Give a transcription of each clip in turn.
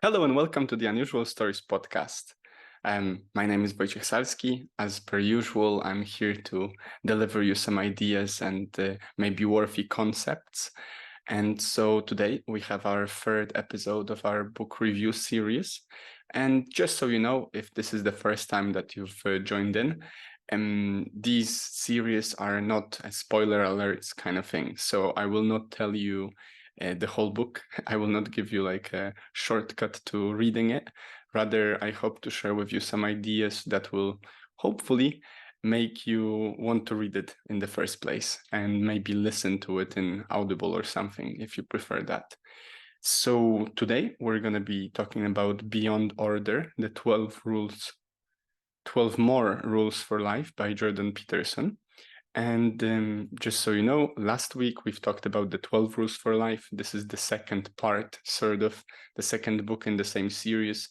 Hello and welcome to the Unusual Stories podcast. My name is Wojciech Salski. As per usual, I'm here to deliver you some ideas and maybe worthy concepts. And so today we have our third episode of our book review series. And just so you know, if this is the first time that you've joined in, these series are not a spoiler alerts kind of thing. So I will not tell you the whole book. I will not give you like a shortcut to reading it. Rather, I hope to share with you some ideas that will hopefully make you want to read it in the first place and maybe listen to it in Audible or something if you prefer that. So today we're going to be talking about Beyond Order, the 12 more rules for life by Jordan Peterson. And just so you know, last week we've talked about the 12 rules for life. This is the second part, sort of the second book in the same series,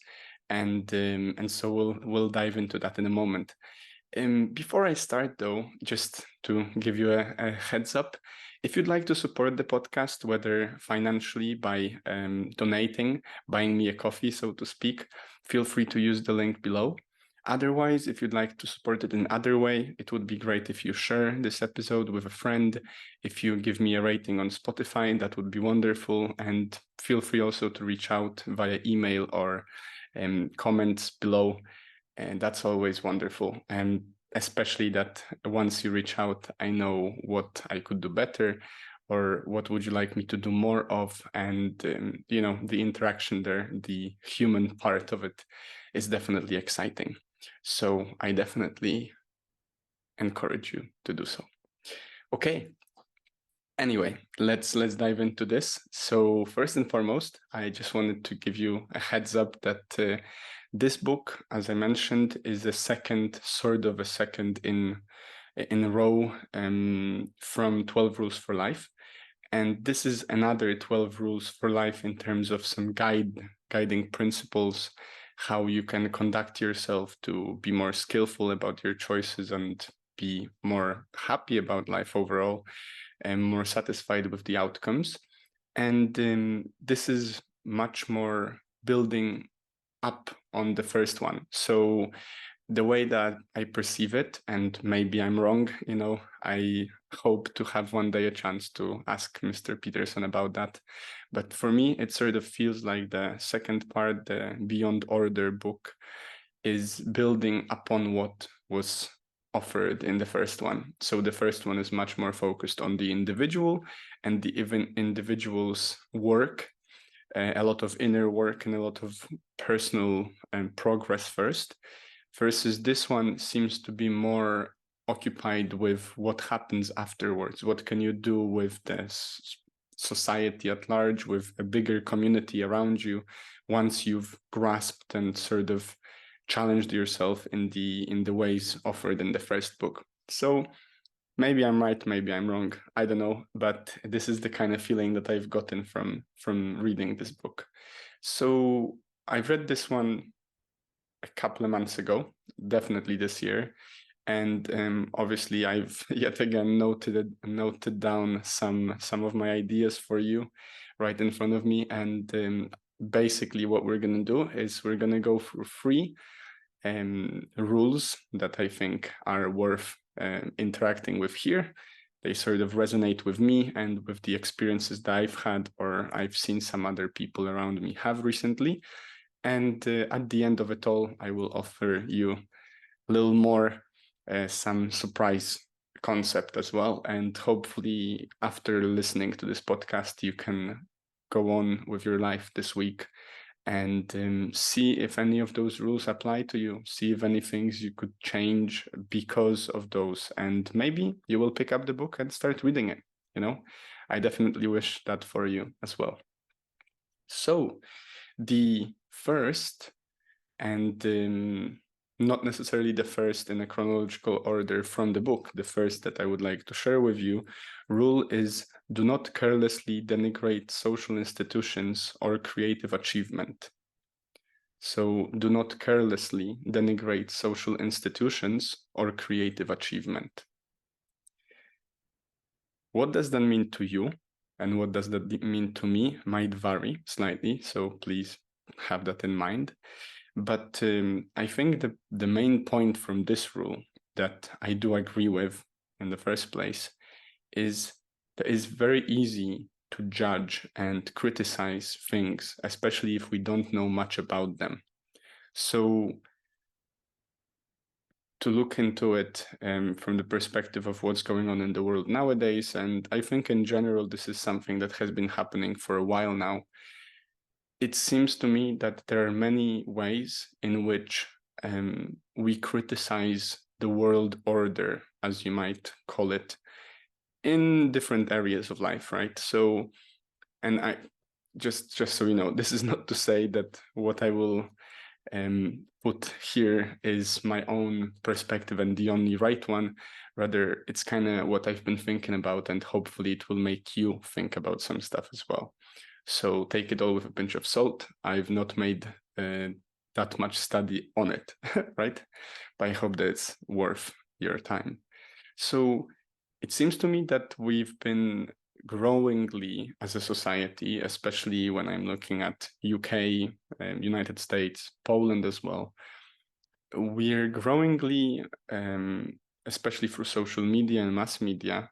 and so we'll dive into that in a moment. Before I start, though, just to give you a heads up, if you'd like to support the podcast, whether financially by donating, buying me a coffee, so to speak, feel free to use the link below. Otherwise, if you'd like to support it in other way, it would be great if you share this episode with a friend. If you give me a rating on Spotify, that would be wonderful. And feel free also to reach out via email or comments below. And that's always wonderful. And especially that once you reach out, I know what I could do better or what would you like me to do more of. And, the interaction there, the human part of it is definitely exciting. So I definitely encourage you to do so. Okay. Anyway, let's dive into this. So first and foremost, I just wanted to give you a heads up that this book, as I mentioned, is a second in a row from 12 Rules for Life. And this is another 12 rules for life in terms of some guiding principles, how you can conduct yourself to be more skillful about your choices and be more happy about life overall and more satisfied with the outcomes. And this is much more building up on the first one. So the way that I perceive it, and maybe I'm wrong, I hope to have one day a chance to ask Mr. Peterson about that. But for me, it sort of feels like the second part, the Beyond Order book, is building upon what was offered in the first one. So the first one is much more focused on the individual and the even individual's work, a lot of inner work and a lot of personal progress first, versus this one seems to be more occupied with what happens afterwards. What can you do with the society at large, with a bigger community around you, once you've grasped and sort of challenged yourself in the ways offered in the first book. So maybe I'm right, maybe I'm wrong, I don't know, but this is the kind of feeling that I've gotten from reading this book. So I've read this one a couple of months ago, definitely this year. And obviously I've yet again noted down some of my ideas for you right in front of me. And basically what we're going to do is we're going to go through three rules that I think are worth interacting with here. They sort of resonate with me and with the experiences that I've had or I've seen some other people around me have recently. And at the end of it all, I will offer you a little more, some surprise concept as well. And hopefully after listening to this podcast, you can go on with your life this week and see if any of those rules apply to you, see if any things you could change because of those. And maybe you will pick up the book and start reading it. I definitely wish that for you as well. So the first, and not necessarily the first in a chronological order from the book, the first that I would like to share with you, rule is do not carelessly denigrate social institutions or creative achievement. So do not carelessly denigrate social institutions or creative achievement. What does that mean to you? And what does that mean to me might vary slightly, so please have that in mind. But I think the main point from this rule that I do agree with in the first place is that it's very easy to judge and criticize things, especially if we don't know much about them. So to look into it from the perspective of what's going on in the world nowadays, and I think in general this is something that has been happening for a while now, it seems to me that there are many ways in which we criticize the world order, as you might call it, in different areas of life, right? So, and I just so you know, this is not to say that what I will put here is my own perspective and the only right one. Rather, it's kind of what I've been thinking about, and hopefully it will make you think about some stuff as well. So take it all with a pinch of salt. I've not made that much study on it, right? But I hope that it's worth your time. So it seems to me that we've been growingly as a society, especially when I'm looking at UK, United States, Poland as well, we're growingly, especially through social media and mass media,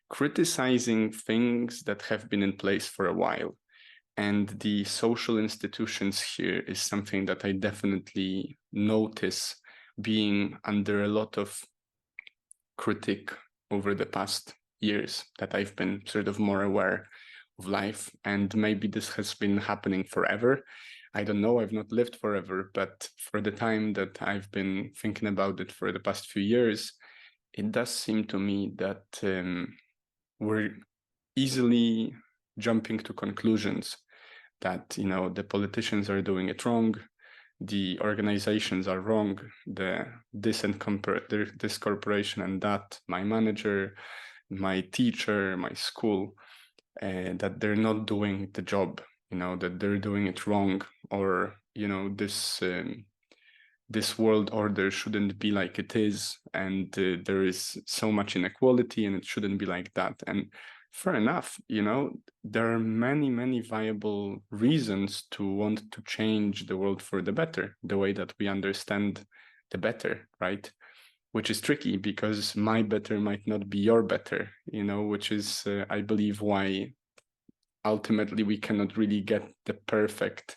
criticizing things that have been in place for a while. And the social institutions here is something that I definitely notice being under a lot of critique over the past years, that I've been sort of more aware of life. And maybe this has been happening forever. I don't know, I've not lived forever, but for the time that I've been thinking about it for the past few years, it does seem to me that we're easily jumping to conclusions that, you know, the politicians are doing it wrong, the organizations are wrong, this corporation and that, my manager, my teacher, my school, that they're not doing the job, you know, that they're doing it wrong, or, you know, this world order shouldn't be like it is, and there is so much inequality and it shouldn't be like that. And fair enough, you know, there are many, many viable reasons to want to change the world for the better, the way that we understand the better, right? Which is tricky because my better might not be your better, you know, which is, I believe, why ultimately we cannot really get the perfect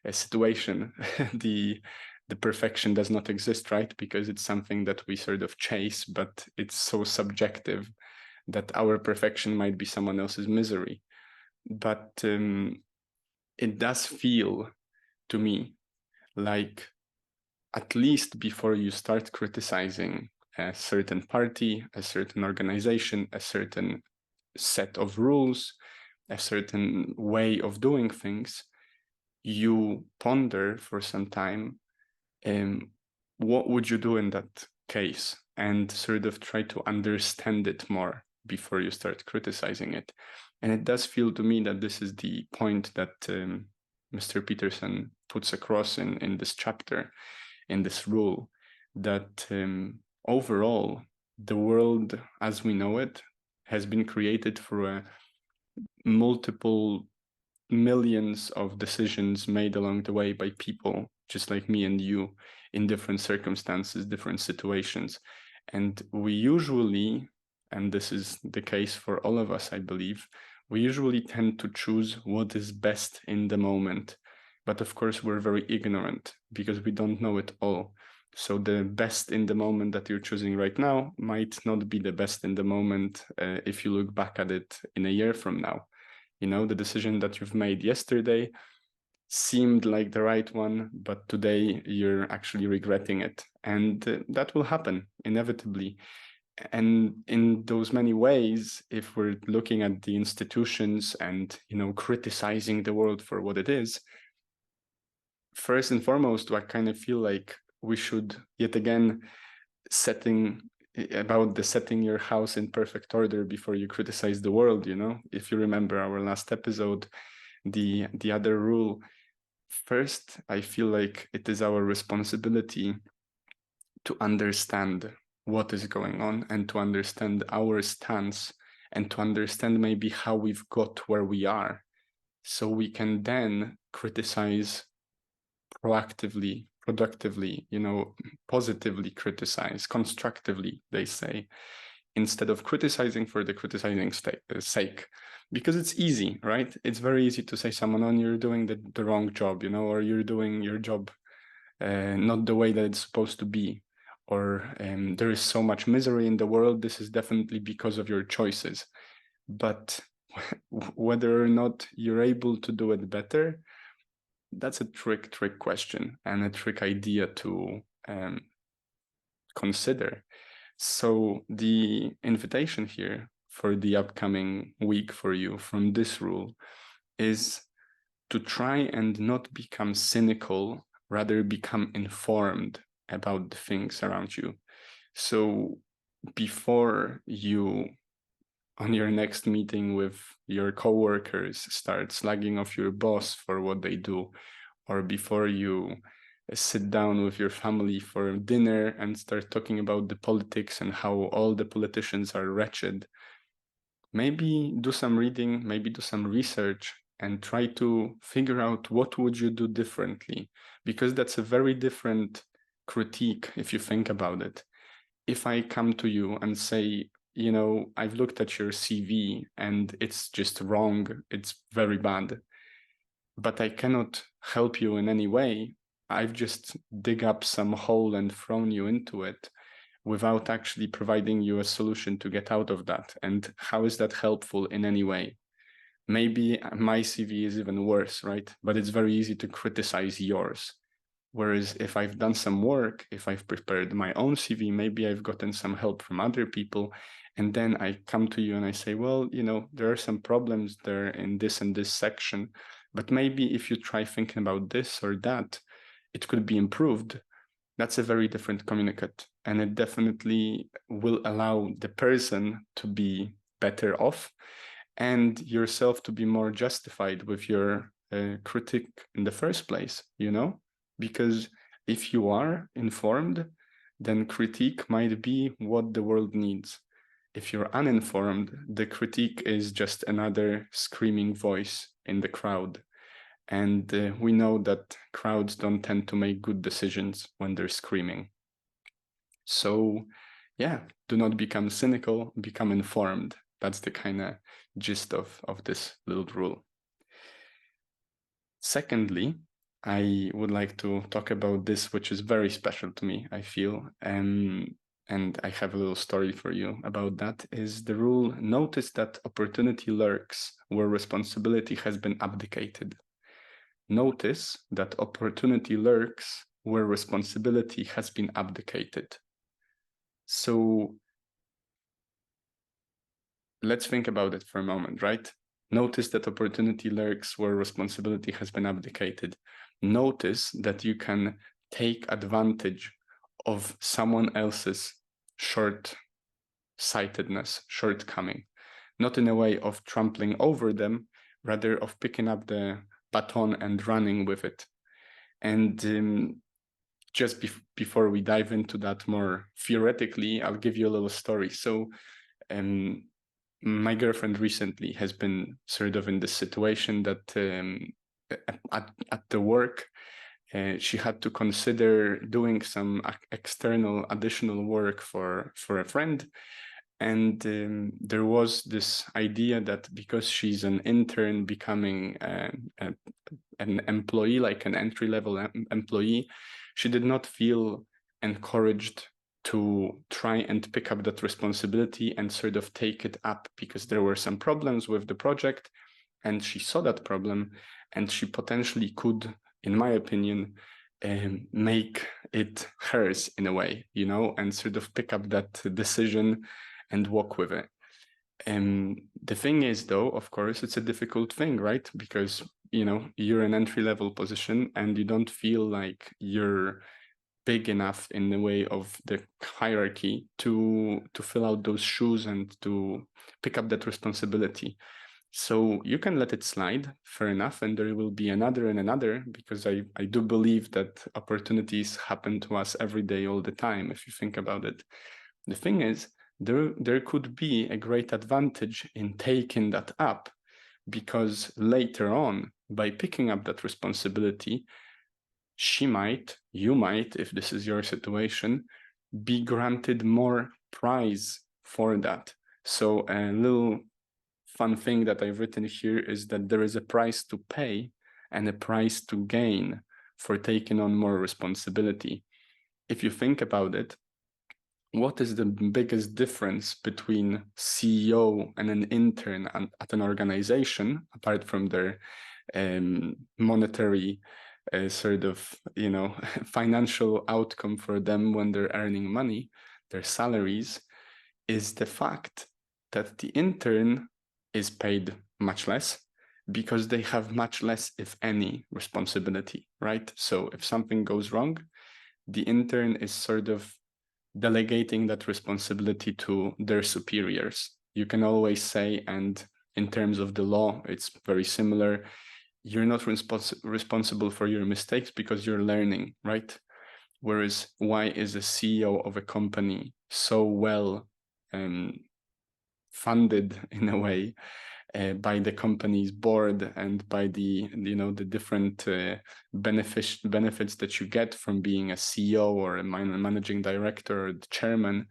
situation. The perfection does not exist, right? Because it's something that we sort of chase, but it's so subjective that our perfection might be someone else's misery. But it does feel to me like, at least before you start criticizing a certain party, a certain organization, a certain set of rules, a certain way of doing things, you ponder for some time, what would you do in that case, and sort of try to understand it more before you start criticizing it. And it does feel to me that this is the point that Mr. Peterson puts across in this chapter, in this rule, that overall, the world as we know it has been created through multiple millions of decisions made along the way by people just like me and you, in different circumstances, different situations. And we usually, and this is the case for all of us, I believe, we usually tend to choose what is best in the moment. But of course, we're very ignorant because we don't know it all. So the best in the moment that you're choosing right now might not be the best in the moment if you look back at it in a year from now. You know, the decision that you've made yesterday seemed like the right one, but today you're actually regretting it. And that will happen inevitably. And in those many ways, if we're looking at the institutions and, you know, criticizing the world for what it is, first and foremost, I kind of feel like we should yet again setting your house in perfect order before you criticize the world. You know, if you remember our last episode, the other rule, first, I feel like it is our responsibility to understand what is going on and to understand our stance and to understand maybe how we've got where we are, so we can then criticize proactively, productively, positively criticize, constructively, they say, instead of criticizing for the criticizing sake. Because it's easy, right? It's very easy to say someone, oh, you're doing the wrong job, or you're doing your job not the way that it's supposed to be, or there is so much misery in the world, this is definitely because of your choices. But whether or not you're able to do it better, that's a trick question and a trick idea to consider. So the invitation here for the upcoming week for you from this rule is to try and not become cynical, rather become informed about the things around you. So before you, on your next meeting with your coworkers, start slagging off your boss for what they do, or before you sit down with your family for dinner and start talking about the politics and how all the politicians are wretched, maybe do some reading, maybe do some research and try to figure out what would you do differently, because that's a very different critique if you think about it. If I come to you and say, I've looked at your CV and it's just wrong, it's very bad, but I cannot help you in any way. I've just dig up some hole and thrown you into it without actually providing you a solution to get out of that. And how is that helpful in any way? Maybe my CV is even worse, right? But it's very easy to criticize yours. Whereas if I've done some work, if I've prepared my own CV, maybe I've gotten some help from other people, and then I come to you and I say, well, there are some problems there in this and this section, but maybe if you try thinking about this or that, it could be improved. That's a very different communicate, and it definitely will allow the person to be better off and yourself to be more justified with your critique in the first place, because if you are informed, then critique might be what the world needs. If you're uninformed, the critique is just another screaming voice in the crowd. And we know that crowds don't tend to make good decisions when they're screaming. So yeah, do not become cynical, become informed. That's the kind of gist of this little rule. Secondly, I would like to talk about this, which is very special to me, I feel. And I have a little story for you about that, is the rule, notice that opportunity lurks where responsibility has been abdicated. Notice that opportunity lurks where responsibility has been abdicated. So let's think about it for a moment, right? Notice that opportunity lurks where responsibility has been abdicated. Notice that you can take advantage of someone else's short-sightedness, shortcoming, not in a way of trampling over them, rather of picking up the baton and running with it. And just before we dive into that more theoretically, I'll give you a little story. So my girlfriend recently has been sort of in this situation that at the work, she had to consider doing some external additional work for a friend. And there was this idea that because she's an intern becoming an employee, like an entry-level employee, she did not feel encouraged to try and pick up that responsibility and sort of take it up, because there were some problems with the project and she saw that problem and she potentially could, in my opinion, make it hers in a way, and sort of pick up that decision and walk with it. The thing is, though, of course, it's a difficult thing, right? Because, you're an entry-level position and you don't feel like you're big enough in the way of the hierarchy to fill out those shoes and to pick up that responsibility. So you can let it slide, fair enough, and there will be another and another, because I do believe that opportunities happen to us every day, all the time, if you think about it. The thing is, there could be a great advantage in taking that up, because later on, by picking up that responsibility, you might, if this is your situation, be granted more prize for that. So a little fun thing that I've written here is that there is a price to pay and a price to gain for taking on more responsibility. If you think about it, what is the biggest difference between CEO and an intern at an organization, apart from their monetary sort of, financial outcome for them when they're earning money, their salaries, is the fact that the intern is paid much less because they have much less, if any, responsibility, right? So if something goes wrong, the intern is sort of delegating that responsibility to their superiors. You can always say, and in terms of the law, it's very similar, you're not responsible for your mistakes because you're learning, right? Whereas why is a CEO of a company so well funded in a way by the company's board and by the different benefits that you get from being a CEO or a managing director or the chairman,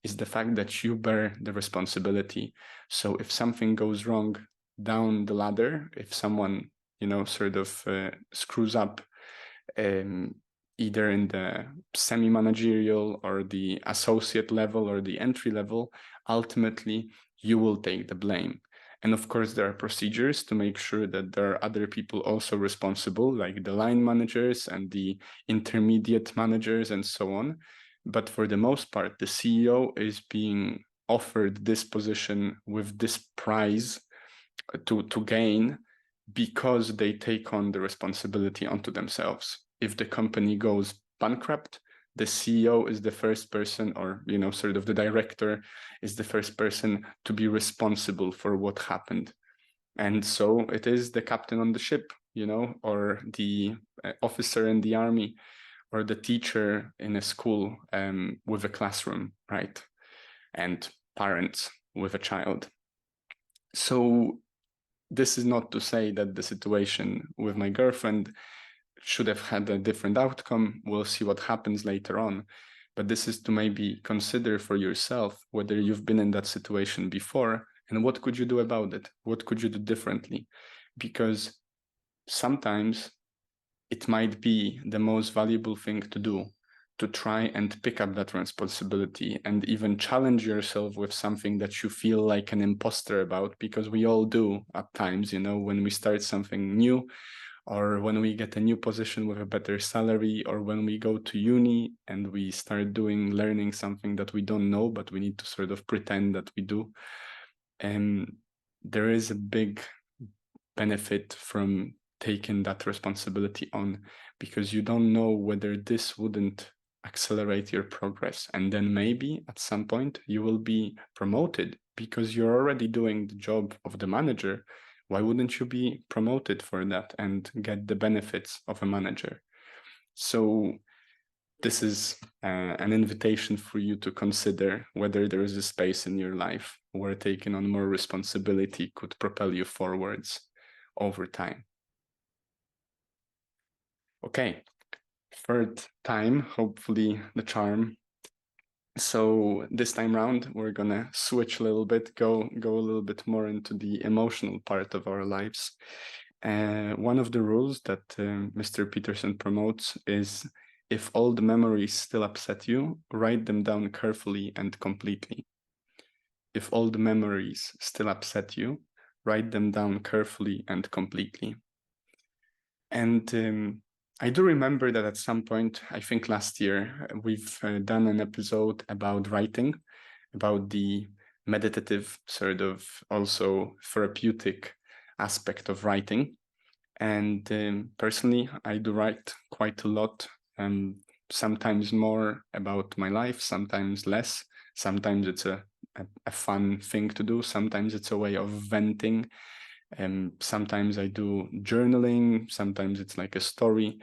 is the fact that you bear the responsibility. So if something goes wrong down the ladder, if someone sort of screws up, either in the semi-managerial or the associate level or the entry level, ultimately you will take the blame. And of course, there are procedures to make sure that there are other people also responsible, like the line managers and the intermediate managers and so on. But for the most part, the CEO is being offered this position with this prize to gain because they take on the responsibility onto themselves. If the company goes bankrupt, the CEO is the first person, or sort of the director is the first person to be responsible for what happened. And so it is the captain on the ship, or the officer in the army, or the teacher in a school with a classroom, right? And parents with a child. So this is not to say that the situation with my girlfriend should have had a different outcome. We'll see what happens later on. But this is to maybe consider for yourself whether you've been in that situation before and what could you do about it? What could you do differently? Because sometimes it might be the most valuable thing to do, to try and pick up that responsibility and even challenge yourself with something that you feel like an imposter about, because we all do at times, when we start something new, or when we get a new position with a better salary, or when we go to uni and we start learning something that we don't know, but we need to sort of pretend that we do. And there is a big benefit from taking that responsibility on, because you don't know whether this wouldn't accelerate your progress. And then maybe at some point you will be promoted because you're already doing the job of the manager. Why wouldn't you be promoted for that and get the benefits of a manager? So this is an invitation for you to consider whether there is a space in your life where taking on more responsibility could propel you forwards over time. Okay, third time, hopefully the charm. So this time round, we're gonna switch a little bit, go a little bit more into the emotional part of our lives. One of the rules that Mr. Peterson promotes is, if all the memories still upset you, write them down carefully and completely. If all the memories still upset you, write them down carefully and completely. And I do remember that at some point, I think last year, we've done an episode about writing, about the meditative, sort of also therapeutic aspect of writing. And personally, I do write quite a lot, sometimes more about my life, sometimes less. Sometimes it's a fun thing to do. Sometimes it's a way of venting. Sometimes I do journaling. Sometimes it's like a story.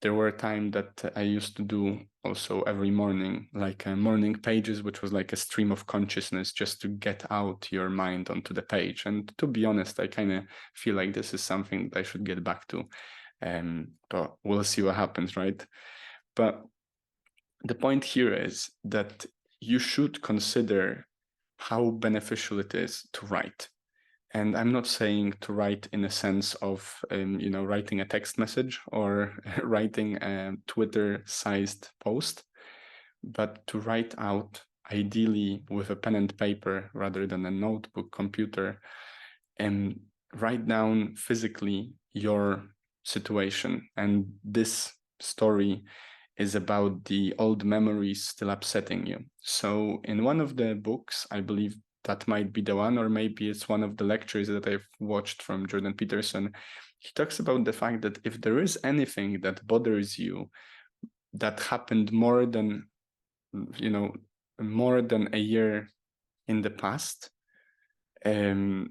There were times that I used to do also every morning, like morning pages, which was like a stream of consciousness, just to get out your mind onto the page. And to be honest, I kind of feel like this is something that I should get back to. But we'll see what happens, right? But the point here is that you should consider how beneficial it is to write. And I'm not saying to write in a sense of, writing a text message or writing a Twitter-sized post, but to write out, ideally with a pen and paper rather than a notebook, computer, and write down physically your situation. And this story is about the old memories still upsetting you. So in one of the books, I believe that might be the one, or maybe it's one of the lectures that I've watched from Jordan Peterson, he talks about the fact that if there is anything that bothers you that happened more than a year in the past, then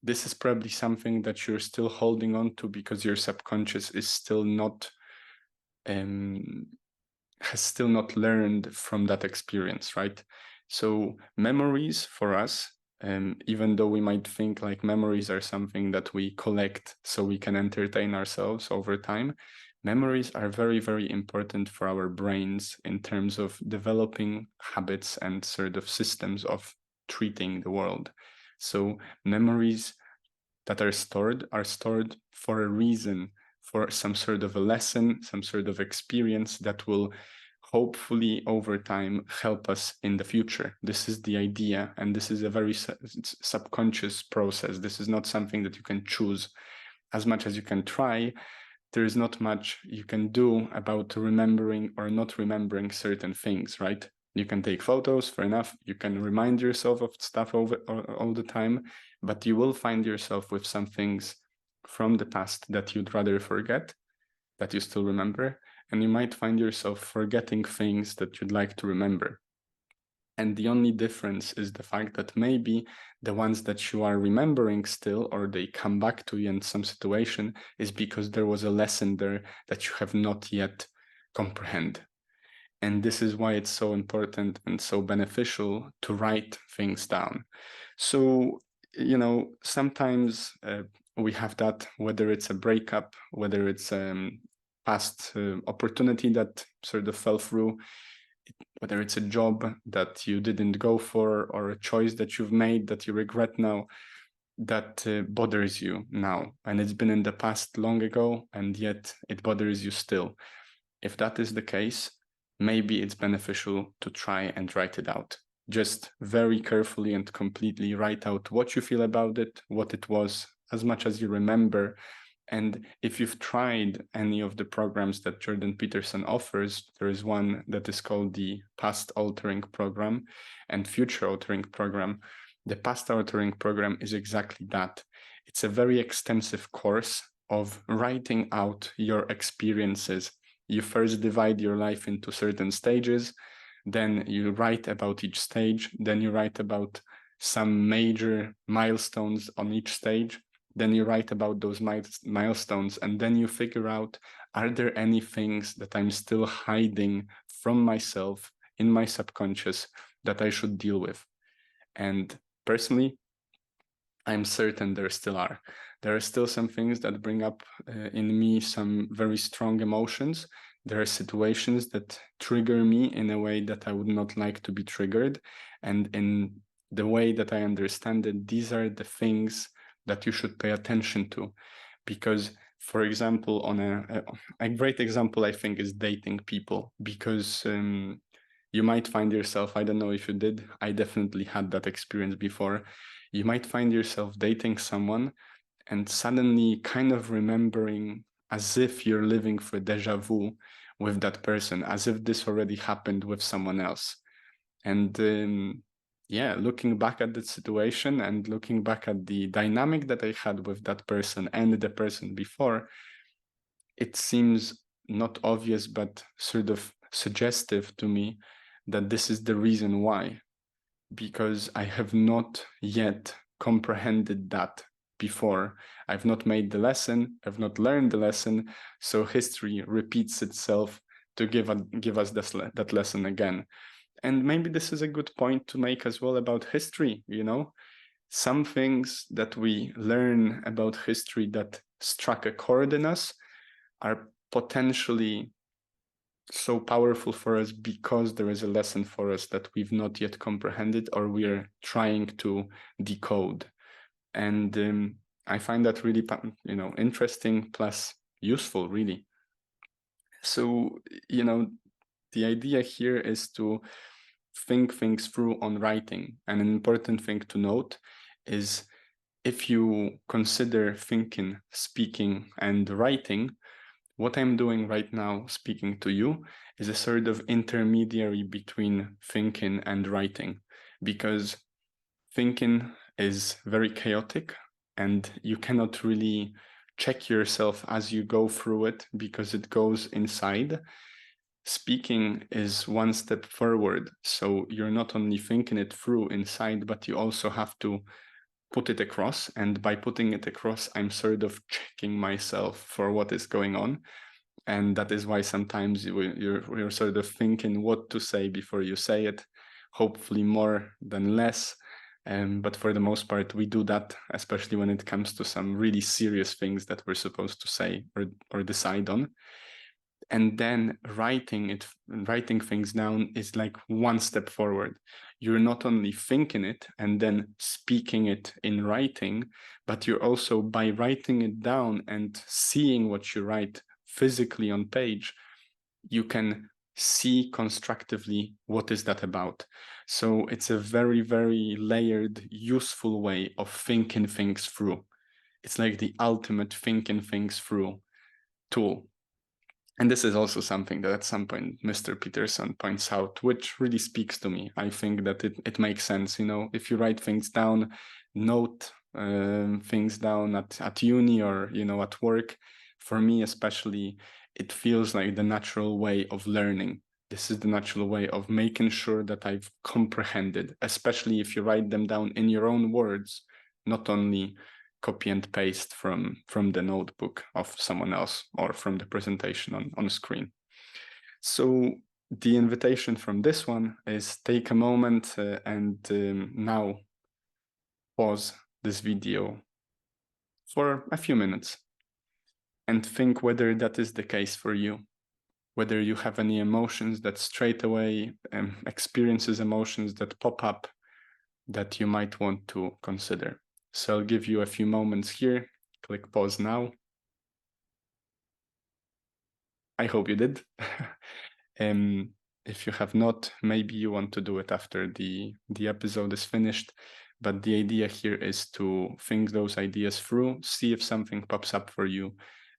this is probably something that you're still holding on to because your subconscious is still not has still not learned from that experience, right? So memories for us, even though we might think like memories are something that we collect so we can entertain ourselves over time, memories are very, very important for our brains in terms of developing habits and sort of systems of treating the world. So memories that are stored for a reason, for some sort of a lesson, some sort of experience that will hopefully over time help us in the future. This is the idea, and this is a very subconscious process. This is not something that you can choose. As much as you can try, there is not much you can do about remembering or not remembering certain things, right? You can take photos, fair enough. You can remind yourself of stuff all the time, but you will find yourself with some things from the past that you'd rather forget, that you still remember, and you might find yourself forgetting things that you'd like to remember. And the only difference is the fact that maybe the ones that you are remembering still, or they come back to you in some situation, is because there was a lesson there that you have not yet comprehend. And this is why it's so important and so beneficial to write things down. So, sometimes we have that, whether it's a breakup, whether it's past opportunity that sort of fell through, whether it's a job that you didn't go for or a choice that you've made that you regret now, that bothers you now. And it's been in the past long ago, and yet it bothers you still. If that is the case, maybe it's beneficial to try and write it out. Just very carefully and completely write out what you feel about it, what it was, as much as you remember. And if you've tried any of the programs that Jordan Peterson offers, there is one that is called the Past Altering Program and Future Altering Program. The Past Altering Program is exactly that. It's a very extensive course of writing out your experiences. You first divide your life into certain stages, then you write about each stage, then you write about some major milestones on each stage, then you write about those milestones, and then you figure out, are there any things that I'm still hiding from myself in my subconscious that I should deal with? And personally, I'm certain there still are. There are still some things that bring up in me some very strong emotions. There are situations that trigger me in a way that I would not like to be triggered. And in the way that I understand it, these are the things that you should pay attention to. Because, for example, on a great example, I think, is dating people. Because you might find yourself, I don't know if you did, I definitely had that experience before. You might find yourself dating someone and suddenly kind of remembering as if you're living for deja vu with that person, as if this already happened with someone else. And looking back at the situation and looking back at the dynamic that I had with that person and the person before, it seems not obvious, but sort of suggestive to me that this is the reason why, because I have not yet comprehended that before. I've not made the lesson, I've not learned the lesson, so history repeats itself to give us that lesson again. And maybe this is a good point to make as well about history, Some things that we learn about history that struck a chord in us are potentially so powerful for us because there is a lesson for us that we've not yet comprehended or we're trying to decode. And I find that really, interesting plus useful, really. So, the idea here is to think things through on writing. And an important thing to note is if you consider thinking, speaking, and writing, what I'm doing right now, speaking to you, is a sort of intermediary between thinking and writing, because thinking is very chaotic and you cannot really check yourself as you go through it because it goes inside. Speaking is one step forward. So you're not only thinking it through inside, but you also have to put it across. And by putting it across, I'm sort of checking myself for what is going on. And that is why sometimes you're sort of thinking what to say before you say it, hopefully more than less. But for the most part, we do that, especially when it comes to some really serious things that we're supposed to say or decide on. And then writing things down is like one step forward. You're not only thinking it and then speaking it in writing, but you're also, by writing it down and seeing what you write physically on page, you can see constructively what is that about. So it's a very, very layered, useful way of thinking things through. It's like the ultimate thinking things through tool. And this is also something that at some point Mr. Peterson points out, which really speaks to me. I think that it makes sense, if you write things down, note things down at uni or, at work, for me especially, it feels like the natural way of learning. This is the natural way of making sure that I've comprehended, especially if you write them down in your own words, not only copy and paste from the notebook of someone else or from the presentation on screen. So the invitation from this one is take a moment and now pause this video for a few minutes and think whether that is the case for you, whether you have any emotions that straight away experiences emotions that pop up that you might want to consider. So I'll give you a few moments here. Click pause now. I hope you did. If you have not, maybe you want to do it after the episode is finished. But the idea here is to think those ideas through, see if something pops up for you,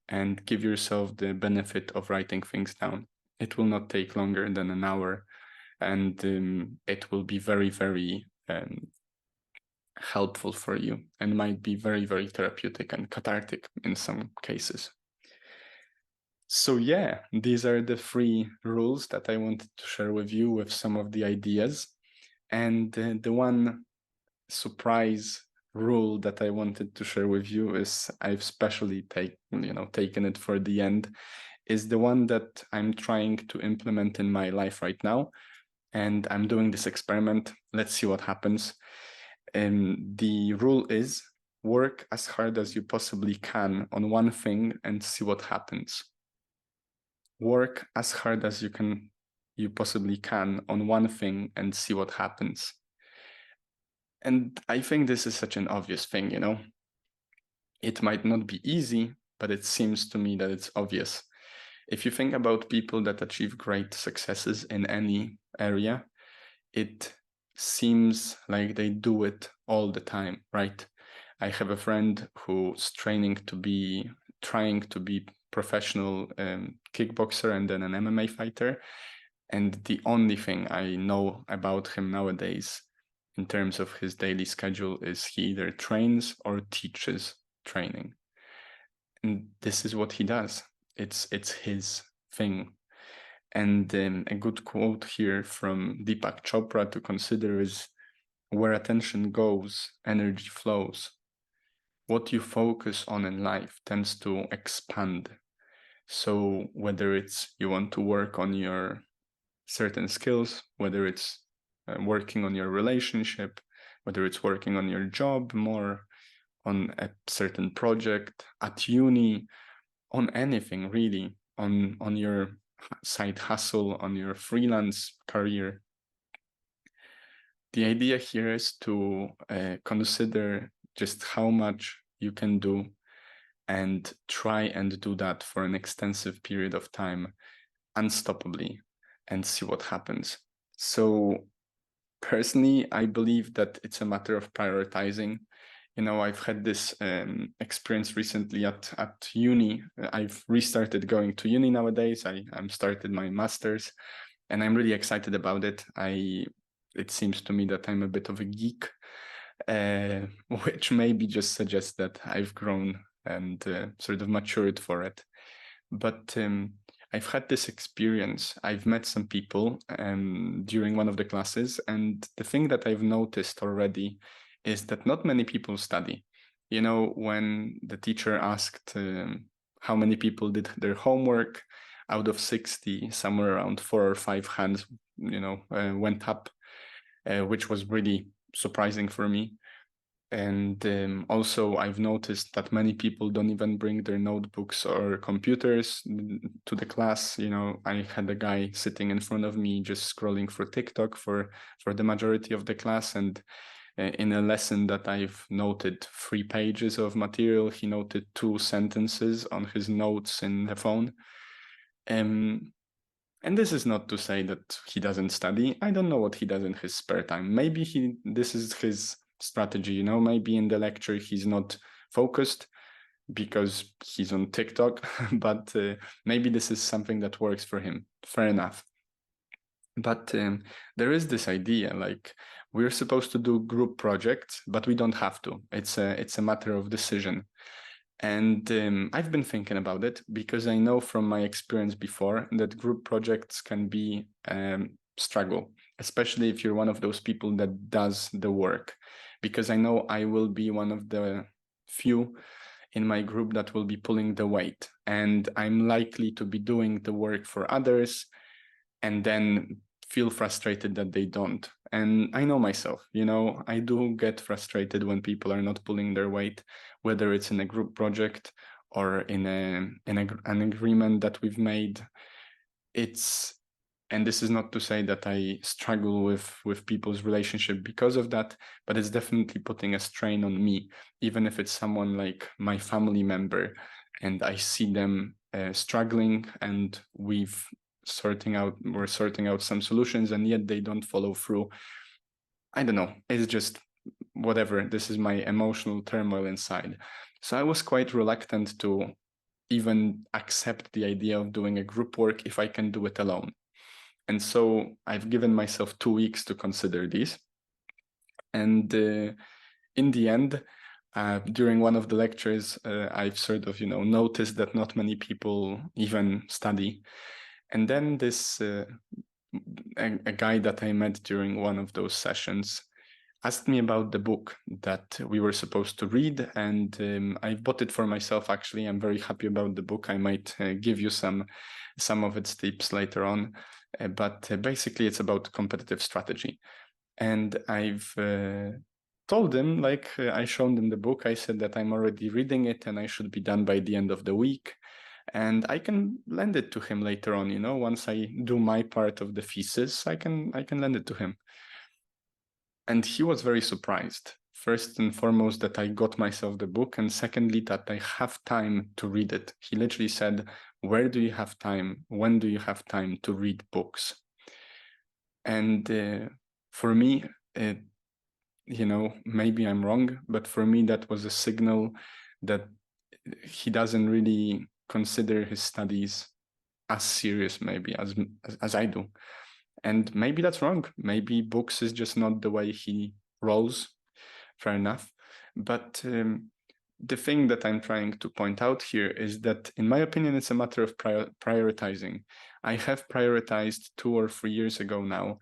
and give yourself the benefit of writing things down. It will not take longer than an hour, and it will be very, very helpful for you and might be very, very therapeutic and cathartic in some cases. So yeah, these are the 3 rules that I wanted to share with you with some of the ideas. And the one surprise rule that I wanted to share with you is I've specially taken it for the end, is the one that I'm trying to implement in my life right now. And I'm doing this experiment. Let's see what happens. And the rule is work as hard as you possibly can on one thing and see what happens. Work as hard as you possibly can on one thing and see what happens. And I think this is such an obvious thing, It might not be easy, but it seems to me that it's obvious. If you think about people that achieve great successes in any area, it seems like they do it all the time, right? I have a friend who's trying to be professional kickboxer and then an MMA fighter. And the only thing I know about him nowadays in terms of his daily schedule is he either trains or teaches training. And this is what he does. It's his thing. And a good quote here from Deepak Chopra to consider is, where attention goes, energy flows. What you focus on in life tends to expand. So whether it's you want to work on your certain skills, whether it's working on your relationship, whether it's working on your job more, on a certain project, at uni, on anything really, on your side hustle, on your freelance career. The idea here is to consider just how much you can do and try and do that for an extensive period of time, unstoppably, and see what happens. So personally, I believe that it's a matter of prioritizing. You know, I've had this experience recently at uni. I've restarted going to uni nowadays. I'm started my master's, and I'm really excited about it. It seems to me that I'm a bit of a geek, which maybe just suggests that I've grown and sort of matured for it. But I've had this experience. I've met some people during one of the classes, and the thing that I've noticed already is that not many people study. You know, when the teacher asked how many people did their homework, out of 60, somewhere around 4 or 5 hands, went up, which was really surprising for me. And also, I've noticed that many people don't even bring their notebooks or computers to the class. You know, I had a guy sitting in front of me just scrolling for TikTok for the majority of the class. And in a lesson that I've noted 3 pages of material, he noted 2 sentences on his notes in the phone. And this is not to say that he doesn't study. I don't know what he does in his spare time. Maybe this is his strategy, you know, maybe in the lecture he's not focused because he's on TikTok, but maybe this is something that works for him. Fair enough. But there is this idea, like, we're supposed to do group projects, but we don't have to. It's a matter of decision. And I've been thinking about it because I know from my experience before that group projects can be struggle, especially if you're one of those people that does the work. Because I know I will be one of the few in my group that will be pulling the weight, and I'm likely to be doing the work for others and then feel frustrated that they don't. And I know myself, you know, I do get frustrated when people are not pulling their weight, whether it's in a group project or in an agreement that we've made. And this is not to say that I struggle with people's relationship because of that, but it's definitely putting a strain on me, even if it's someone like my family member and I see them struggling, and we're sorting out some solutions, and yet they don't follow through. I don't know, it's just whatever. This is my emotional turmoil inside. So I was quite reluctant to even accept the idea of doing a group work if I can do it alone. And so I've given myself 2 weeks to consider these. And in the end, during one of the lectures, I've sort of, noticed that not many people even study. And then this a guy that I met during one of those sessions asked me about the book that we were supposed to read, and I've bought it for myself. Actually, I'm very happy about the book. I might give you some of its tips later on, but basically it's about competitive strategy. And I've told him, I showed him the book. I said that I'm already reading it and I should be done by the end of the week. And I can lend it to him later on, once I do my part of the thesis, I can lend it to him. And he was very surprised. First and foremost, that I got myself the book, and secondly, that I have time to read it. He literally said, "Where do you have time? When do you have time to read books?" And for me, maybe I'm wrong, but for me, that was a signal that he doesn't really consider his studies as serious, maybe as I do. And maybe that's wrong. Maybe books is just not the way he rolls. Fair enough. But the thing that I'm trying to point out here is that, in my opinion, it's a matter of prioritizing. I have prioritized 2 or 3 years ago now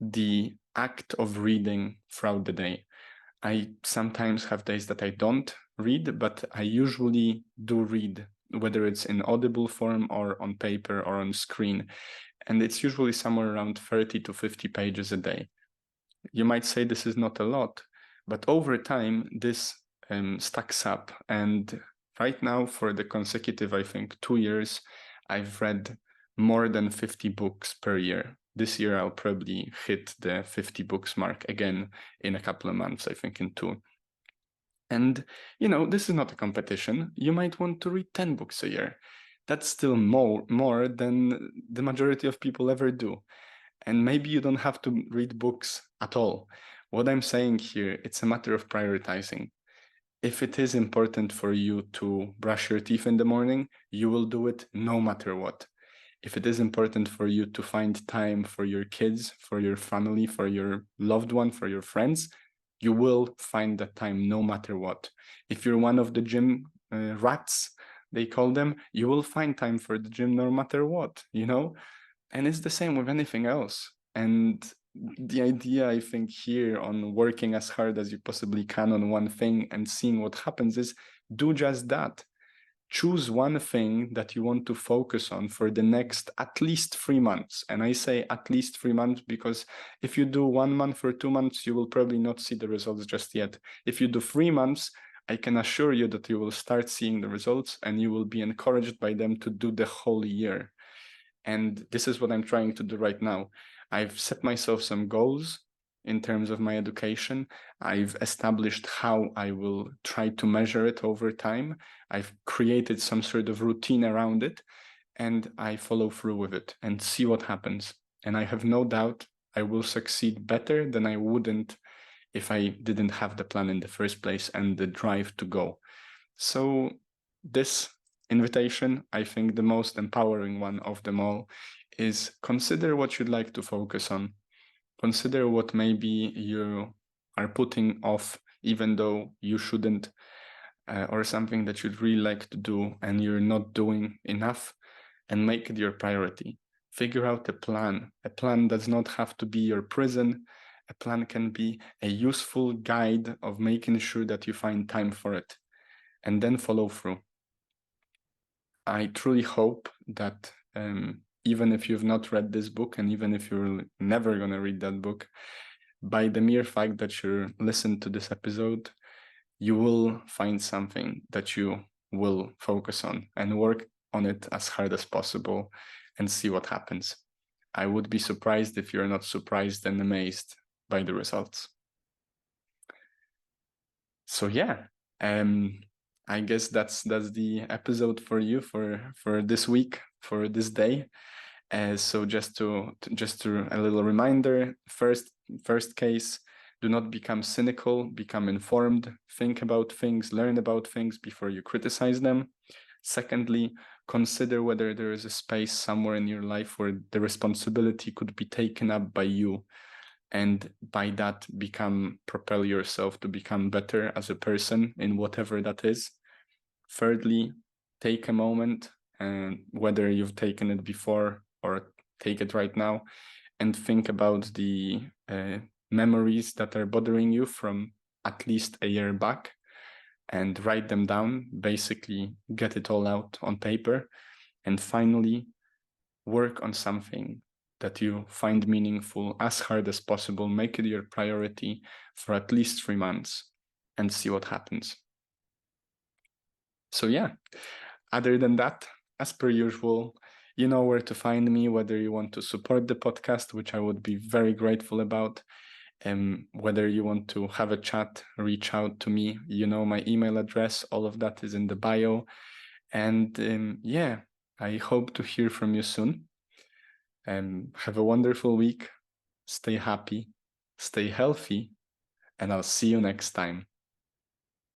the act of reading throughout the day. I sometimes have days that I don't read, but I usually do read, whether it's in audible form or on paper or on screen. And it's usually somewhere around 30 to 50 pages a day. You might say this is not a lot, but over time, this stacks up. And right now, for the consecutive, I think, 2 years, I've read more than 50 books per year. This year, I'll probably hit the 50 books mark again in a couple of months, I think in 2. And, this is not a competition. You might want to read 10 books a year. That's still more than the majority of people ever do. And maybe you don't have to read books at all. What I'm saying here, it's a matter of prioritizing. If it is important for you to brush your teeth in the morning, you will do it no matter what. If it is important for you to find time for your kids, for your family, for your loved one, for your friends, you will find that time no matter what. If you're one of the gym rats, they call them, you will find time for the gym no matter what, And it's the same with anything else. And the idea, I think, here on working as hard as you possibly can on one thing and seeing what happens is do just that. Choose one thing that you want to focus on for the next at least 3 months. And I say at least 3 months because if you do 1 month or 2 months, you will probably not see the results just yet. If you do 3 months, I can assure you that you will start seeing the results and you will be encouraged by them to do the whole year. And this is what I'm trying to do right now. I've set myself some goals in terms of my education. I've established how I will try to measure it over time. I've created some sort of routine around it, and I follow through with it and see what happens. And I have no doubt I will succeed better than I wouldn't if I didn't have the plan in the first place and the drive to go. So this invitation, I think the most empowering one of them all, is consider what you'd like to focus on. Consider what maybe you are putting off, even though you shouldn't, or something that you'd really like to do and you're not doing enough, and make it your priority. Figure out a plan. A plan does not have to be your prison. A plan can be a useful guide of making sure that you find time for it, and then follow through. I truly hope that even if you've not read this book, and even if you're never going to read that book, by the mere fact that you listen to this episode, you will find something that you will focus on and work on it as hard as possible and see what happens. I would be surprised if you're not surprised and amazed by the results. So yeah, I guess that's the episode for you for this week, for this day. So just to a little reminder, first case, do not become cynical, become informed, think about things, learn about things before you criticize them. Secondly, consider whether there is a space somewhere in your life where the responsibility could be taken up by you, and by that propel yourself to become better as a person in whatever that is. Thirdly, take a moment, and whether you've taken it before or take it right now, and think about the memories that are bothering you from at least a year back, and write them down, basically get it all out on paper. And finally, work on something that you find meaningful as hard as possible. Make it your priority for at least 3 months and see what happens. So yeah, other than that, as per usual, you know where to find me, whether you want to support the podcast, which I would be very grateful about. Whether you want to have a chat, reach out to me, you know my email address, all of that is in the bio. And yeah, I hope to hear from you soon. Have a wonderful week. Stay happy, stay healthy, and I'll see you next time.